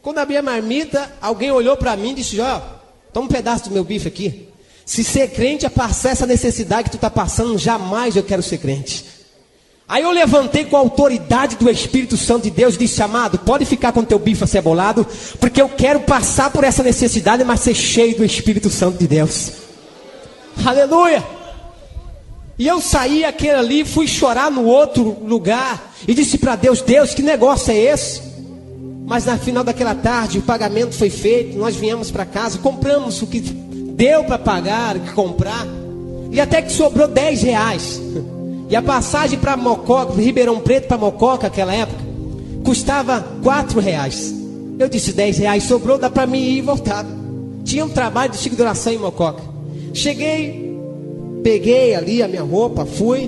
Quando abri a marmita, alguém olhou para mim e disse: Joel, toma um pedaço do meu bife aqui. Se ser crente é passar essa necessidade que tu está passando, jamais eu quero ser crente. Aí eu levantei com a autoridade do Espírito Santo de Deus e disse: amado, pode ficar com teu bife acebolado, porque eu quero passar por essa necessidade, mas ser cheio do Espírito Santo de Deus. Aleluia! E eu saí aquele ali, fui chorar no outro lugar e disse para Deus: Deus, que negócio é esse? Mas na final daquela tarde o pagamento foi feito, nós viemos para casa, compramos o que deu para pagar, o que comprar, e até que sobrou R$10. E a passagem para Mococa, Ribeirão Preto para Mococa, naquela época, custava R$4. Eu disse: R$10 sobrou, dá para mim ir e voltar. Tinha um trabalho de ciclo de oração em Mococa. Cheguei, peguei ali a minha roupa, fui.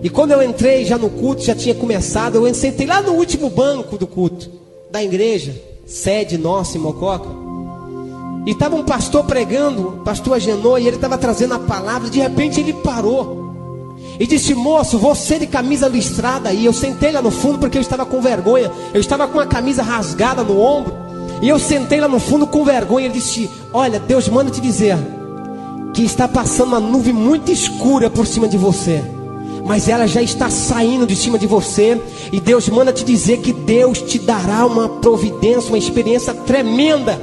E quando eu entrei já no culto, já tinha começado, eu sentei lá no último banco do culto, da igreja, sede nossa em Mococa. E estava um pastor pregando, o pastor Agenor, e ele estava trazendo a palavra. De repente ele parou e disse: moço, você de camisa listrada aí. Eu sentei lá no fundo porque eu estava com vergonha. Eu estava com a camisa rasgada no ombro, e eu sentei lá no fundo com vergonha. Ele disse: olha, Deus manda te dizer que está passando uma nuvem muito escura por cima de você, mas ela já está saindo de cima de você. E Deus manda te dizer que Deus te dará uma providência, uma experiência tremenda.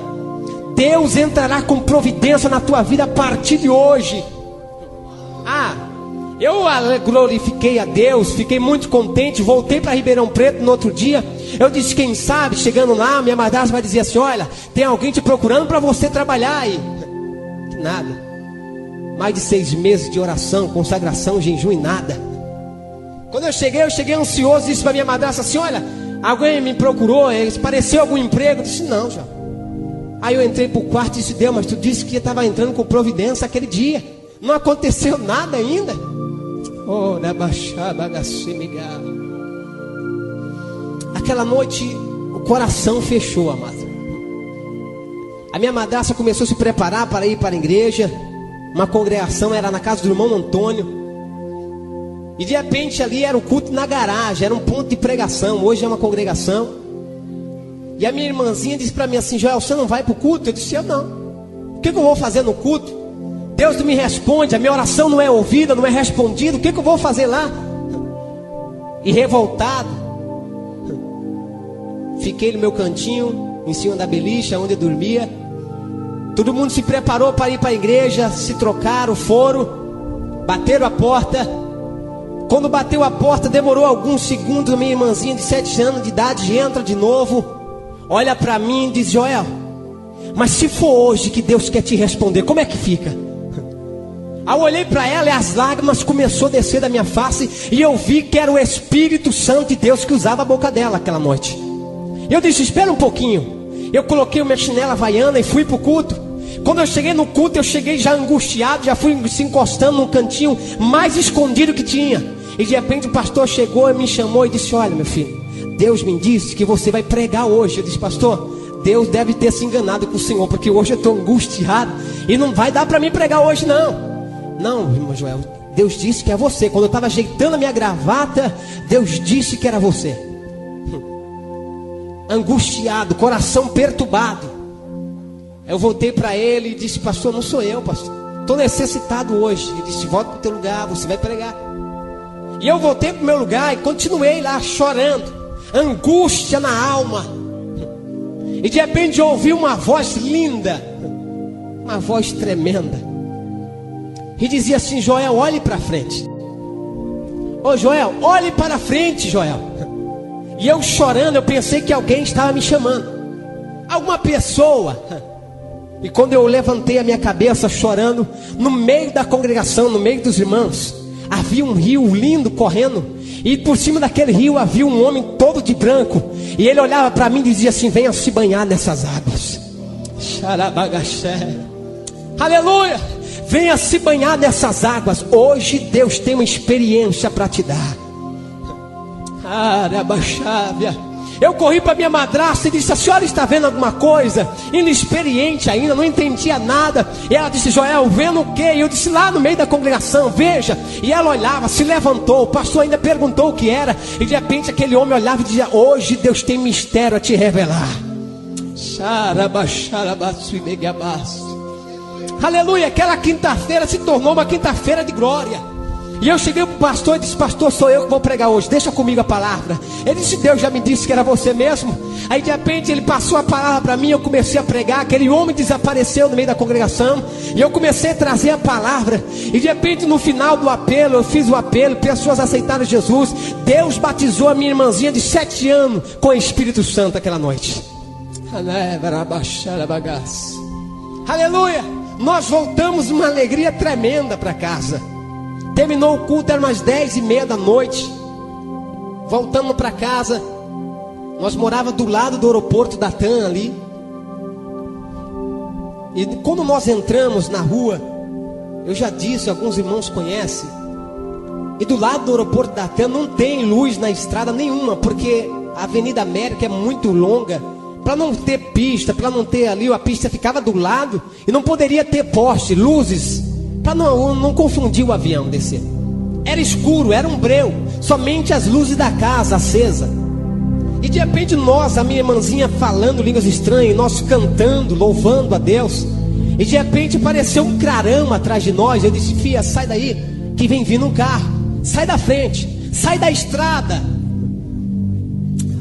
Deus entrará com providência na tua vida a partir de hoje. Eu glorifiquei a Deus, fiquei muito contente. Voltei para Ribeirão Preto no outro dia. Eu disse: quem sabe, chegando lá, minha madrasta vai dizer assim: olha, tem alguém te procurando para você trabalhar aí. Nada. Mais de 6 meses de oração, consagração, jejum e nada. Quando eu cheguei ansioso. Disse para minha madrasta assim: olha, alguém me procurou, pareceu algum emprego? Eu disse: não, já. Aí eu entrei para o quarto e disse: Deus, mas tu disse que estava entrando com providência aquele dia, não aconteceu nada ainda. Oh, aquela noite o coração fechou, amado. A minha madrasta começou a se preparar para ir para a igreja. Uma congregação, era na casa do irmão Antônio. E de repente ali era o culto na garagem, era um ponto de pregação. Hoje é uma congregação. E a minha irmãzinha disse para mim assim: Joel, você não vai para o culto? Eu disse: eu não. O que eu vou fazer no culto? Deus não me responde, a minha oração não é ouvida, não é respondida. O que eu vou fazer lá? E revoltado, fiquei no meu cantinho, em cima da beliche, onde eu dormia. Todo mundo se preparou para ir para a igreja, se trocaram, foram, bateram a porta. Quando bateu a porta, demorou alguns segundos. A minha irmãzinha de 7 anos de idade entra de novo, olha para mim e diz: Joel, mas se for hoje que Deus quer te responder, como é que fica? Aí eu olhei para ela e as lágrimas começaram a descer da minha face. E eu vi que era o Espírito Santo de Deus que usava a boca dela aquela noite. E eu disse: espera um pouquinho. Eu coloquei minha chinela havaiana e fui para o culto. Quando eu cheguei no culto, eu cheguei já angustiado, já fui se encostando num cantinho mais escondido que tinha. E de repente o pastor chegou e me chamou e disse: olha, meu filho, Deus me disse que você vai pregar hoje. Eu disse: pastor, Deus deve ter se enganado com o senhor, porque hoje eu estou angustiado e não vai dar para mim pregar hoje não. Não, irmão Joel, Deus disse que é você. Quando eu estava ajeitando a minha gravata, Deus disse que era você. Angustiado, coração perturbado. Eu voltei para ele e disse: pastor, não sou eu, pastor, estou necessitado hoje. Ele disse: volta para o teu lugar, você vai pregar. E eu voltei para o meu lugar e continuei lá chorando, angústia na alma. E de repente eu ouvi uma voz linda, uma voz tremenda, e dizia assim: Joel, olhe para frente. Ô Joel, olhe para frente, Joel. E eu chorando, eu pensei que alguém estava me chamando, alguma pessoa. E quando eu levantei a minha cabeça chorando, no meio da congregação, no meio dos irmãos, havia um rio lindo correndo. E por cima daquele rio havia um homem todo de branco. E ele olhava para mim e dizia assim: venha se banhar nessas águas. Aleluia! Venha se banhar nessas águas. Hoje Deus tem uma experiência para te dar. Eu corri para minha madrasta e disse: a senhora está vendo alguma coisa? Inexperiente ainda, não entendia nada. E ela disse: Joel, vendo o quê? E eu disse: lá no meio da congregação, veja. E ela olhava, se levantou. O pastor ainda perguntou o que era. E de repente aquele homem olhava e dizia: hoje Deus tem mistério a te revelar. Aleluia, aquela quinta-feira se tornou uma quinta-feira de glória. E eu cheguei para o pastor e disse: pastor, sou eu que vou pregar hoje, deixa comigo a palavra. Ele disse: Deus já me disse que era você mesmo. Aí de repente ele passou a palavra para mim, eu comecei a pregar. Aquele homem desapareceu no meio da congregação e eu comecei a trazer a palavra. E de repente no final do apelo, eu fiz o apelo, pessoas aceitaram Jesus. Deus batizou a minha irmãzinha de 7 anos com o Espírito Santo aquela noite. Aleluia. Nós voltamos uma alegria tremenda para casa. Terminou o culto, era umas 10h30 da noite. Voltamos para casa. Nós morávamos do lado do aeroporto da TAM ali. E quando nós entramos na rua, eu já disse, alguns irmãos conhecem, e do lado do aeroporto da TAM não tem luz na estrada nenhuma, porque a Avenida América é muito longa. Para não ter pista, para não ter ali, a pista ficava do lado e não poderia ter poste, luzes, para não confundir o avião descer. Era escuro, era um breu, somente as luzes da casa acesa. E de repente nós, a minha irmãzinha falando línguas estranhas, nós cantando, louvando a Deus. E de repente apareceu um clarão atrás de nós. Eu disse: filha, sai daí, que vem vindo um carro. Sai da frente, sai da estrada.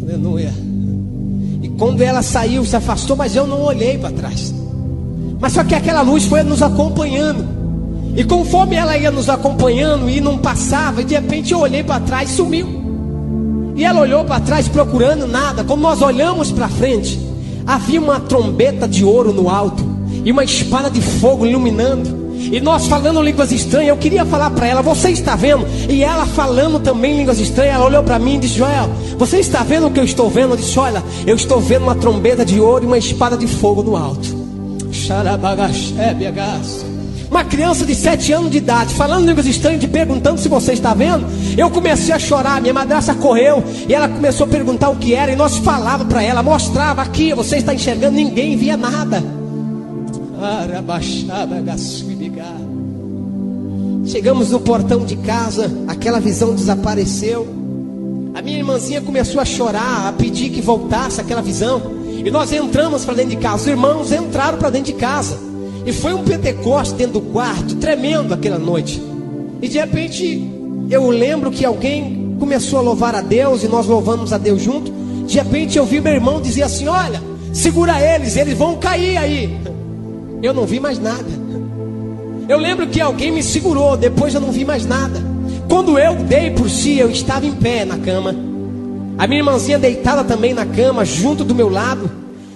Aleluia. E quando ela saiu, se afastou, mas eu não olhei para trás. Mas só que aquela luz foi nos acompanhando. E conforme ela ia nos acompanhando e não passava, e de repente eu olhei para trás e sumiu. E ela olhou para trás procurando nada. Quando nós olhamos para frente, havia uma trombeta de ouro no alto e uma espada de fogo iluminando. E nós falando línguas estranhas. Eu queria falar para ela: você está vendo? E ela falando também línguas estranhas. Ela olhou para mim e disse: Joel, você está vendo o que eu estou vendo? Eu disse: olha, eu estou vendo uma trombeta de ouro e uma espada de fogo no alto. Uma criança de 7 anos de idade falando línguas estranhas, te perguntando se você está vendo. Eu comecei a chorar, minha madrasta correu e ela começou a perguntar o que era. E nós falávamos para ela, mostrava aqui, você está enxergando, ninguém via nada. Chegamos no portão de casa, aquela visão desapareceu. A minha irmãzinha começou a chorar, a pedir que voltasse aquela visão. E nós entramos para dentro de casa, os irmãos entraram para dentro de casa. E foi um Pentecoste dentro do quarto, tremendo aquela noite. E de repente, eu lembro que alguém começou a louvar a Deus, e nós louvamos a Deus junto. De repente eu vi meu irmão dizer assim: olha, segura eles, eles vão cair aí. Eu não vi mais nada. Eu lembro que alguém me segurou, depois eu não vi mais nada. Quando eu dei por si, eu estava em pé na cama. A minha irmãzinha deitada também na cama, junto do meu lado.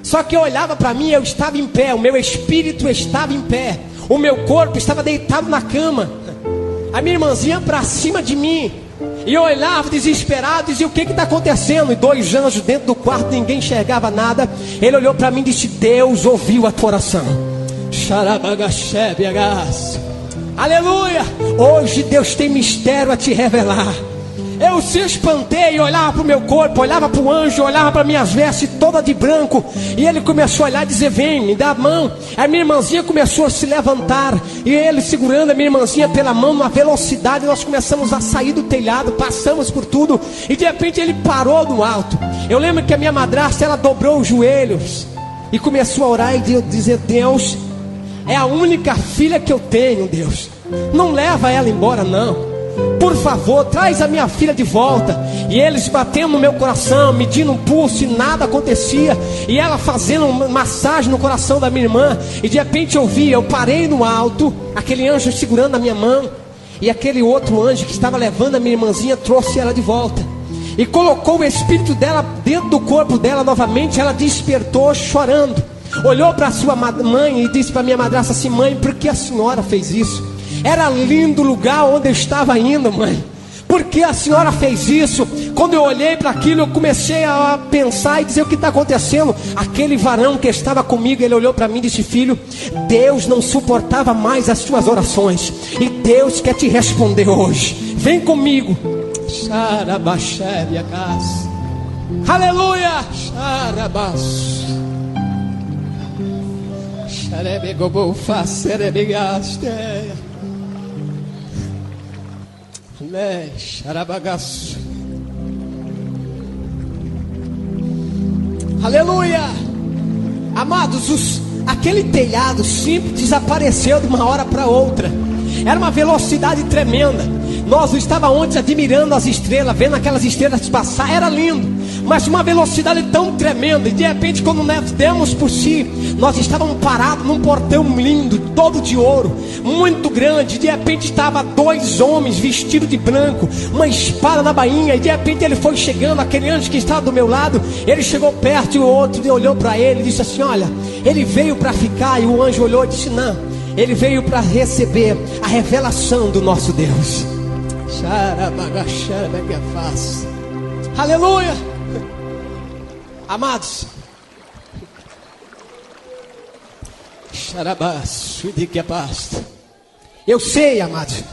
Só que eu olhava para mim, eu estava em pé, o meu espírito estava em pé, o meu corpo estava deitado na cama. A minha irmãzinha para cima de mim. E eu olhava desesperado, dizia: o que está acontecendo? E 2 anjos dentro do quarto, ninguém enxergava nada. Ele olhou para mim e disse: Deus ouviu a tua oração. Aleluia. Hoje Deus tem mistério a te revelar. Eu se espantei, olhava para o meu corpo, olhava para o anjo, olhava para minhas vestes toda de branco. E ele começou a olhar e dizer: vem, me dá a mão. A minha irmãzinha começou a se levantar. E ele segurando a minha irmãzinha pela mão, numa velocidade. Nós começamos a sair do telhado, passamos por tudo. E de repente ele parou no alto. Eu lembro que a minha madrasta, ela dobrou os joelhos e começou a orar e dizer: Deus, é a única filha que eu tenho, Deus. Não leva ela embora não. Por favor, traz a minha filha de volta. E eles batendo no meu coração, medindo um pulso, e nada acontecia. E ela fazendo uma massagem no coração da minha irmã. E de repente eu parei no alto, aquele anjo segurando a minha mão. E aquele outro anjo que estava levando a minha irmãzinha trouxe ela de volta. E colocou o espírito dela dentro do corpo dela novamente. Ela despertou chorando. Olhou para sua mãe e disse para minha madrasta assim: mãe, por que a senhora fez isso? Era lindo o lugar onde eu estava indo, mãe. Por que a senhora fez isso? Quando eu olhei para aquilo, eu comecei a pensar e dizer: o que está acontecendo? Aquele varão que estava comigo, ele olhou para mim e disse: filho, Deus não suportava mais as tuas orações, e Deus quer te responder hoje. Vem comigo. Aleluia. Aleluia. Amados, aquele telhado simples desapareceu de uma hora para outra. Era uma velocidade tremenda. Nós estávamos ontem admirando as estrelas, vendo aquelas estrelas passar, era lindo, mas uma velocidade tão tremenda. E de repente, quando nós demos por si, nós estávamos parados num portão lindo, todo de ouro, muito grande. De repente estava 2 homens vestidos de branco, uma espada na bainha. E de repente ele foi chegando, aquele anjo que estava do meu lado, ele chegou perto e o outro olhou para ele e disse assim: olha, ele veio para ficar. E o anjo olhou e disse: não, ele veio para receber a revelação do nosso Deus. Aleluia. Amados, eu sei, amados,